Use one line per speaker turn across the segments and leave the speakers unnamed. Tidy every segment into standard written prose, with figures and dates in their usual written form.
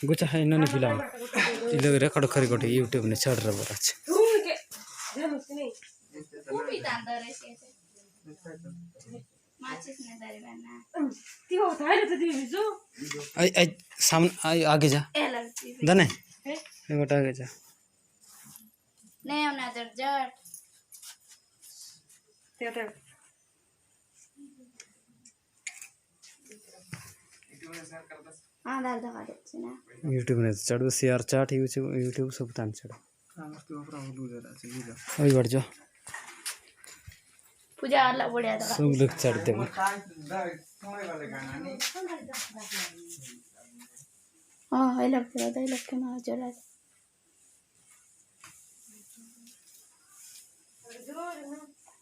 गुचा है इन्होंने फिल्म ये लोग रेकॉर्ड करी कोटे यूट्यूब ने चढ़ रहा बराच आई आई सामने आई आगे जा दने ये बटा आगे जा
नहीं उन्हें दर जट हाँ दाल दबा दे ना
यूट्यूब ने चढ़ शेयर चाट यूट्यूब सब तान चढ़ अभी बढ़ जा
पूजा वाला बढ़िया दबा
सब लोग चढ़ते हैं
हाँ ये लोग के मार चला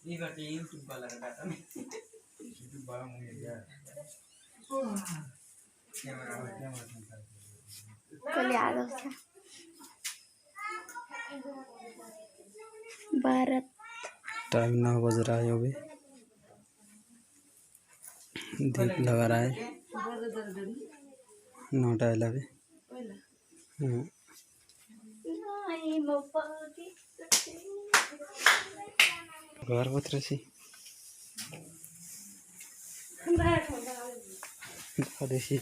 ये करते यूट्यूब वाला का डाटा में यूट्यूब वाला मुझे यार कैमरा
कल याद हो भारत
टाइम 9 बज रहा है अभी दीप लगा रहा है 9:11 घर पत्र सी देसी